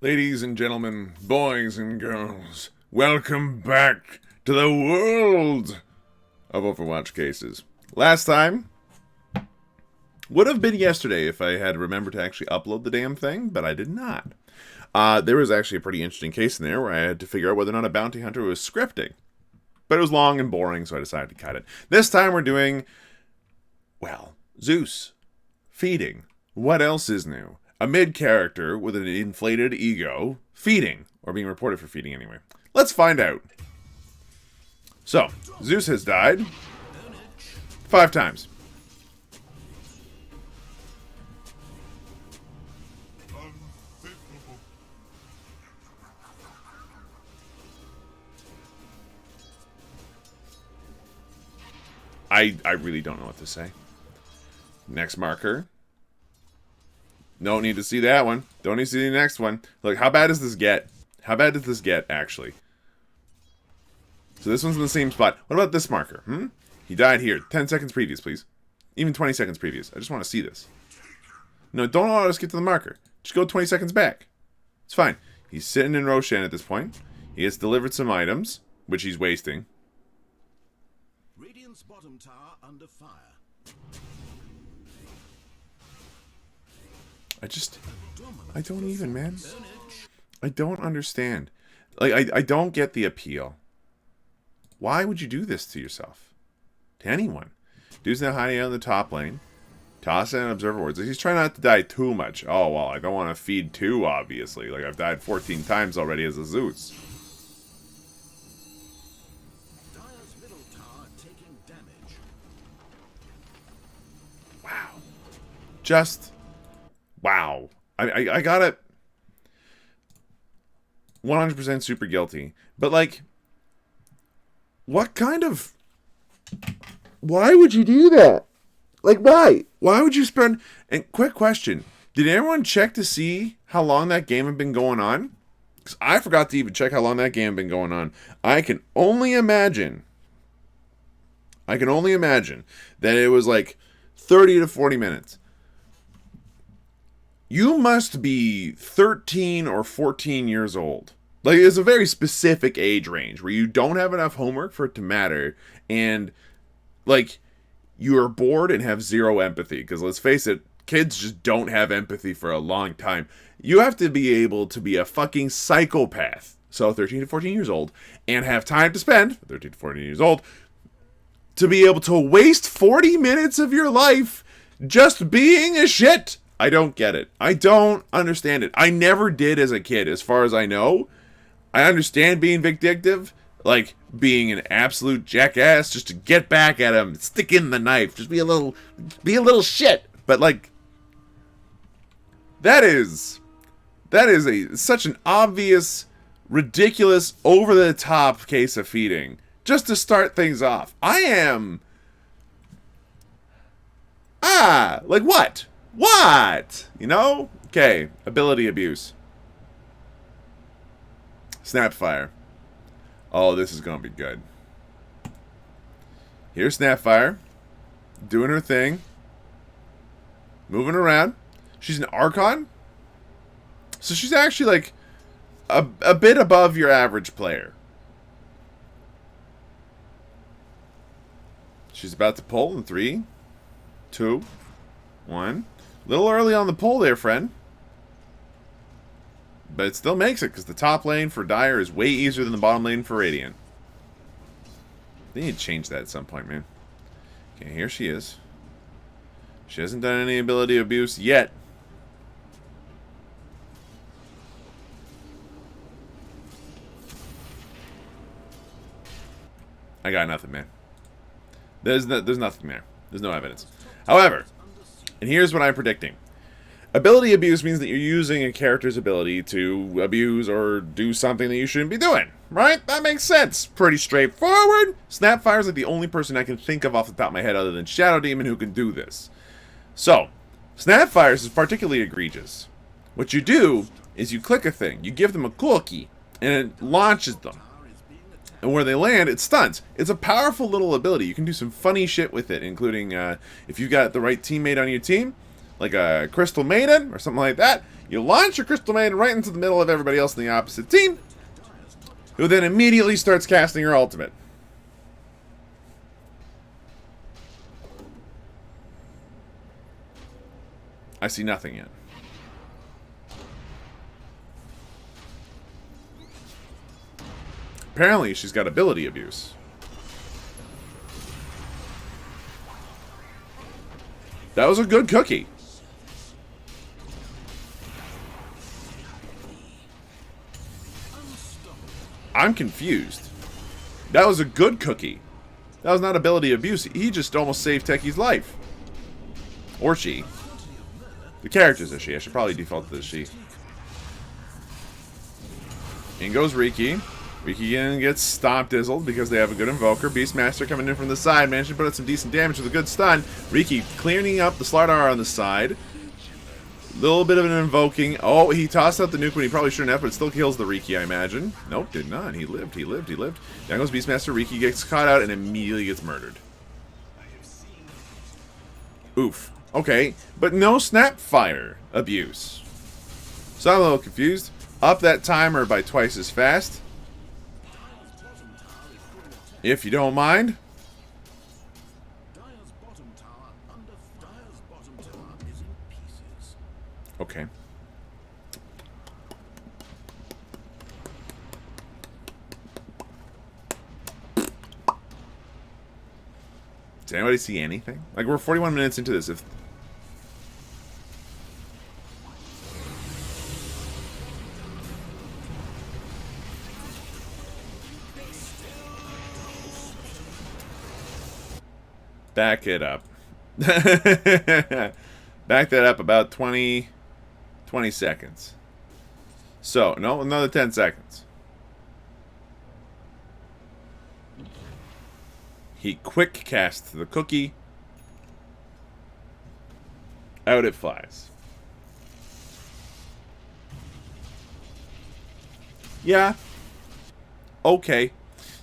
Ladies and gentlemen, boys and girls, welcome back to the world of Overwatch cases. Last time would have been yesterday if I had remembered to actually upload the damn thing, but I did not. There was actually a pretty interesting case in there where I had to figure out whether or not a bounty hunter was scripting. But it was long and boring, so I decided to cut it. This time we're doing, well, Zeus. Feeding. What else is new? A mid-character with an inflated ego feeding, or being reported for feeding anyway. Let's find out. So, Zeus has died 5 times. I really don't know what to say. Next marker. Don't need to see that one. Don't need to see the next one. Look, how bad does this get? How bad does this get, actually? So this one's in the same spot. What about this marker? He died here. 10 seconds previous, please. Even 20 seconds previous. I just want to see this. No, don't allow us to get to the marker. Just go 20 seconds back. It's fine. He's sitting in Roshan at this point. He has delivered some items, which he's wasting. Radiant's bottom tower under fire. I don't even, man. I don't understand. Like, I don't get the appeal. Why would you do this to yourself? To anyone. Dude's now hiding out in the top lane. Toss in observer wards. He's trying not to die too much. Oh, well, I don't want to feed too, obviously. Like, I've died 14 times already as a Zeus. Dire's middle tower taking damage. Wow. Just... wow. I got it 100% super guilty. But, like, what kind of... why would you do that? Like, why? Why would you spend... and quick question. Did anyone check to see how long that game had been going on? Because I forgot to even check how long that game had been going on. I can only imagine that it was like 30 to 40 minutes. You must be 13 or 14 years old. Like, it's a very specific age range where you don't have enough homework for it to matter. And, like, you are bored and have zero empathy. Because let's face it, kids just don't have empathy for a long time. You have to be able to be a fucking psychopath. So 13 to 14 years old. And have time to spend, 13 to 14 years old, to be able to waste 40 minutes of your life just being a shit. I don't get it. I don't understand it. I never did as a kid, as far as I know. I understand being vindictive, like being an absolute jackass just to get back at him, stick in the knife, just be a little shit. But like, that is such an obvious, ridiculous, over the top case of feeding. Just to start things off, I am like what? What? You know? Okay. Ability abuse. Snapfire. Oh, this is going to be good. Here's Snapfire. Doing her thing. Moving around. She's an Archon. So she's actually like a bit above your average player. She's about to pull in 3, 2, 1. A little early on the pull there, friend. But it still makes it, because the top lane for Dire is way easier than the bottom lane for Radiant. They need to change that at some point, man. Okay, here she is. She hasn't done any ability abuse yet. I got nothing, man. There's nothing there. There's no evidence. However... and here's what I'm predicting. Ability abuse means that you're using a character's ability to abuse or do something that you shouldn't be doing. Right? That makes sense. Pretty straightforward. Snapfire's like the only person I can think of off the top of my head other than Shadow Demon who can do this. So, Snapfire's is particularly egregious. What you do is you click a thing. You give them a cookie, and it launches them. And where they land, it stuns. It's a powerful little ability. You can do some funny shit with it, including if you've got the right teammate on your team, like a Crystal Maiden or something like that, You launch your Crystal Maiden right into the middle of everybody else in the opposite team, who then immediately starts casting her ultimate. I see nothing yet. Apparently, she's got ability abuse. That was a good cookie. I'm confused. That was a good cookie. That was not ability abuse. He just almost saved Techie's life. Or she. The character's a she. I should probably default to the she. In goes Riki. Riki again gets stomp dizzled because they have a good invoker. Beastmaster coming in from the side. Managed to put out some decent damage with a good stun. Riki clearing up the Slardar on the side. Little bit of an invoking. Oh, he tossed out the nuke when he probably shouldn't have, but it still kills the Riki, I imagine. Nope, did not. He lived, he lived, he lived. Down goes Beastmaster. Riki gets caught out and immediately gets murdered. Oof. Okay, but no Snapfire abuse. So I'm a little confused. Up that timer by twice as fast. If you don't mind. Okay. Does anybody see anything? Like, we're 41 minutes into this. If back it up. Back that up about 20 seconds. So, no, another 10 seconds. He quick casts the cookie. Out it flies. Yeah. Okay.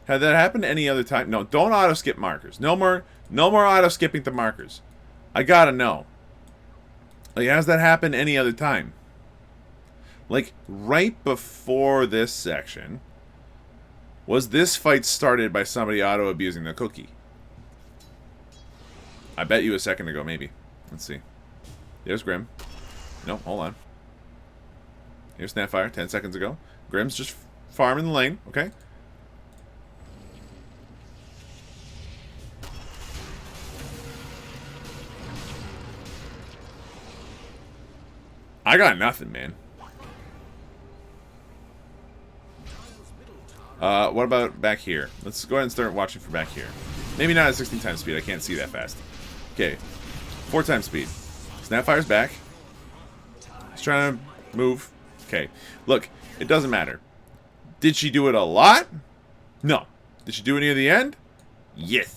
Had that happened any other time? No, don't auto skip markers. No more auto skipping the markers. I gotta know. Like, has that happened any other time? Like, right before this section, was this fight started by somebody auto-abusing the cookie? I bet you a second ago, maybe. Let's see. There's Grim. No, hold on. Here's Snapfire, 10 seconds ago. Grim's just farming the lane, okay? I got nothing, man. What about back here? Let's go ahead and start watching for back here. Maybe not at 16 times speed. I can't see that fast. Okay. 4 times speed. Snapfire's back. He's trying to move. Okay. Look, it doesn't matter. Did she do it a lot? No. Did she do it near the end? Yes.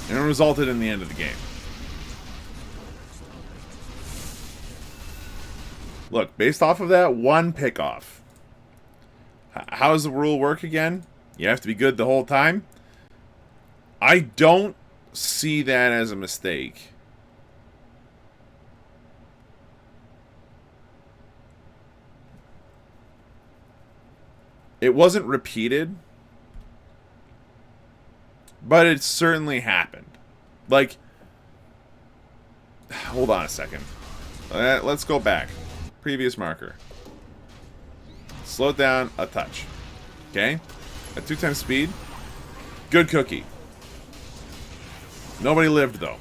And it resulted in the end of the game. Look, based off of that one pickoff, how does the rule work again? You have to be good the whole time? I don't see that as a mistake. It wasn't repeated, but it certainly happened. Like, hold on a second. Let's go back. Previous marker. Slow it down a touch. Okay? At 2 times speed. Good cookie. Nobody lived, though.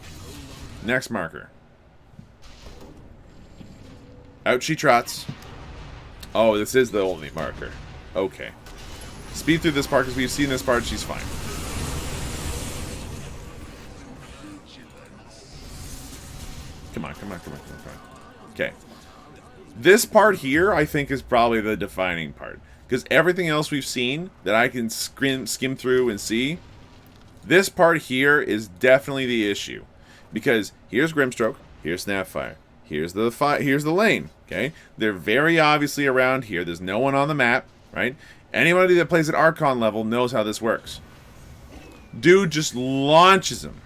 Next marker. Out she trots. Oh, this is the only marker. Okay. Speed through this part, because we've seen this part, she's fine. Come on, come on, come on, come on, come on. Okay. This part here, I think, is probably the defining part. Because everything else we've seen that I can skim through and see, this part here is definitely the issue. Because here's Grimstroke, here's Snapfire, here's the lane, okay? They're very obviously around here. There's no one on the map. right? Anybody that plays at Archon level knows how this works. Dude just launches him.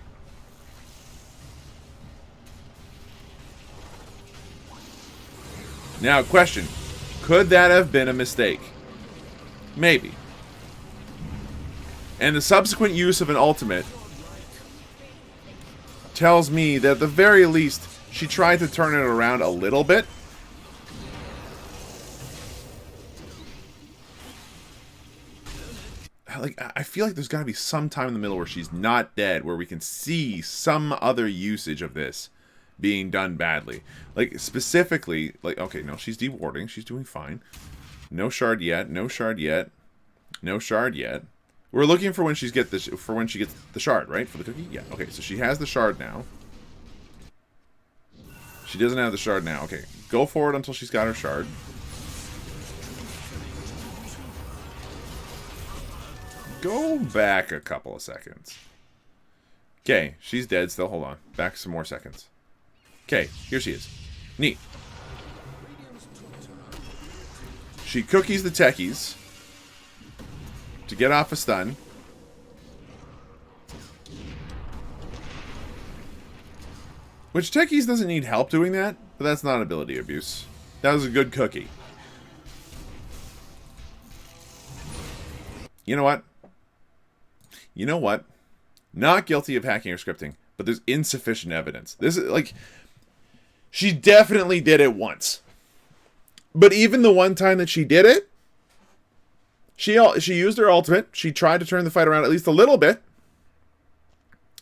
Now, question. Could that have been a mistake? Maybe. And the subsequent use of an ultimate tells me that at the very least, she tried to turn it around a little bit. Like, I feel like there's got to be some time in the middle where she's not dead, where we can see some other usage of this being done badly. Like, specifically, like, okay, no, she's dewarding. She's doing fine. No shard yet. No shard yet. No shard yet. We're looking for when she gets the shard, right? For the cookie? Yeah. Okay, so she has the shard now. She doesn't have the shard now. Okay, go forward until she's got her shard. Go back a couple of seconds. Okay, she's dead still. Hold on. Back some more seconds. Okay, here she is. Neat. She cookies the techies to get off a stun. Which techies doesn't need help doing that, but that's not ability abuse. That was a good cookie. You know what? You know what? Not guilty of hacking or scripting, but there's insufficient evidence. This is like, she definitely did it once. But even the one time that she did it, she used her ultimate. She tried to turn the fight around at least a little bit.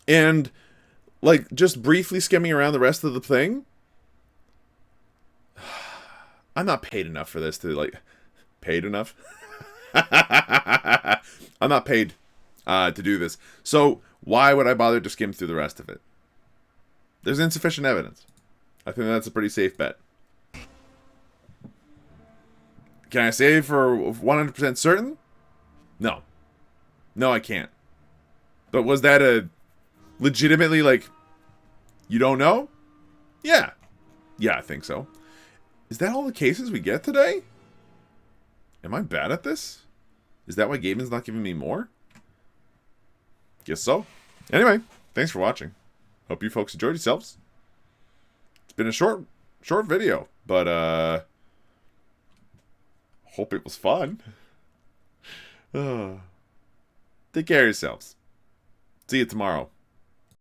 And, like, just briefly skimming around the rest of the thing. I'm not paid enough for this to, like, paid enough? I'm not paid to do this. So, why would I bother to skim through the rest of it? There's insufficient evidence. I think that's a pretty safe bet. Can I say for 100% certain? No. No, I can't. But was that a legitimately, like, you don't know? Yeah. Yeah, I think so. Is that all the cases we get today? Am I bad at this? Is that why Gaben's not giving me more? Guess so. Anyway, thanks for watching. Hope you folks enjoyed yourselves. It's been a short video, but hope it was fun. Take care of yourselves. See you tomorrow.